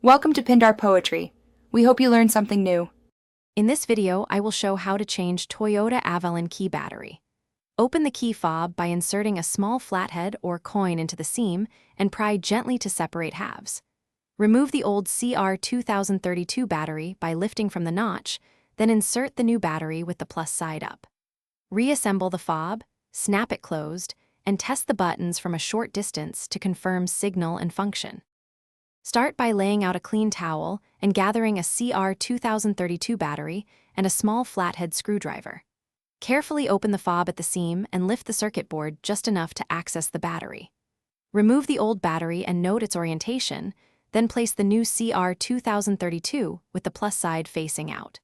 Welcome to Pindar Poetry. We hope you learned something new. In this video, I will show how to change Toyota Avalon key battery. Open the key fob by inserting a small flathead or coin into the seam and pry gently to separate halves. Remove the old CR2032 battery by lifting from the notch, then insert the new battery with the plus side up. Reassemble the fob, snap it closed, and test the buttons from a short distance to confirm signal and function. Start by laying out a clean towel and gathering a CR2032 battery and a small flathead screwdriver. Carefully open the fob at the seam and lift the circuit board just enough to access the battery. Remove the old battery and note its orientation, then place the new CR2032 with the plus side facing out.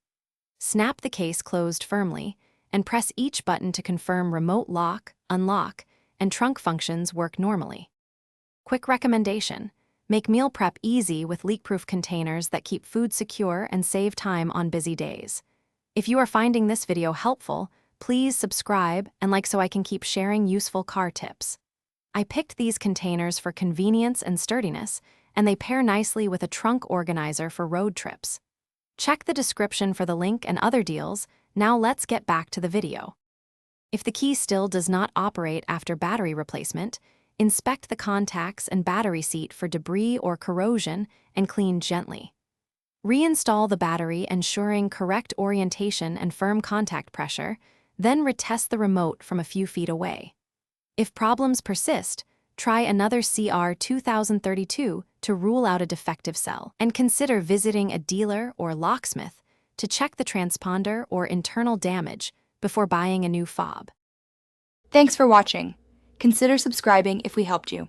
Snap the case closed firmly and press each button to confirm remote lock, unlock, and trunk functions work normally. Quick recommendation: make meal prep easy with leak-proof containers that keep food secure and save time on busy days. If you are finding this video helpful, please subscribe and like so I can keep sharing useful car tips. I picked these containers for convenience and sturdiness, and they pair nicely with a trunk organizer for road trips. Check the description for the link and other deals. Now let's get back to the video. If the key still does not operate after battery replacement, inspect the contacts and battery seat for debris or corrosion and clean gently. Reinstall the battery, ensuring correct orientation and firm contact pressure, then retest the remote from a few feet away. If problems persist, try another CR2032 to rule out a defective cell, and consider visiting a dealer or locksmith to check the transponder or internal damage before buying a new fob. Thanks for watching. Consider subscribing if we helped you.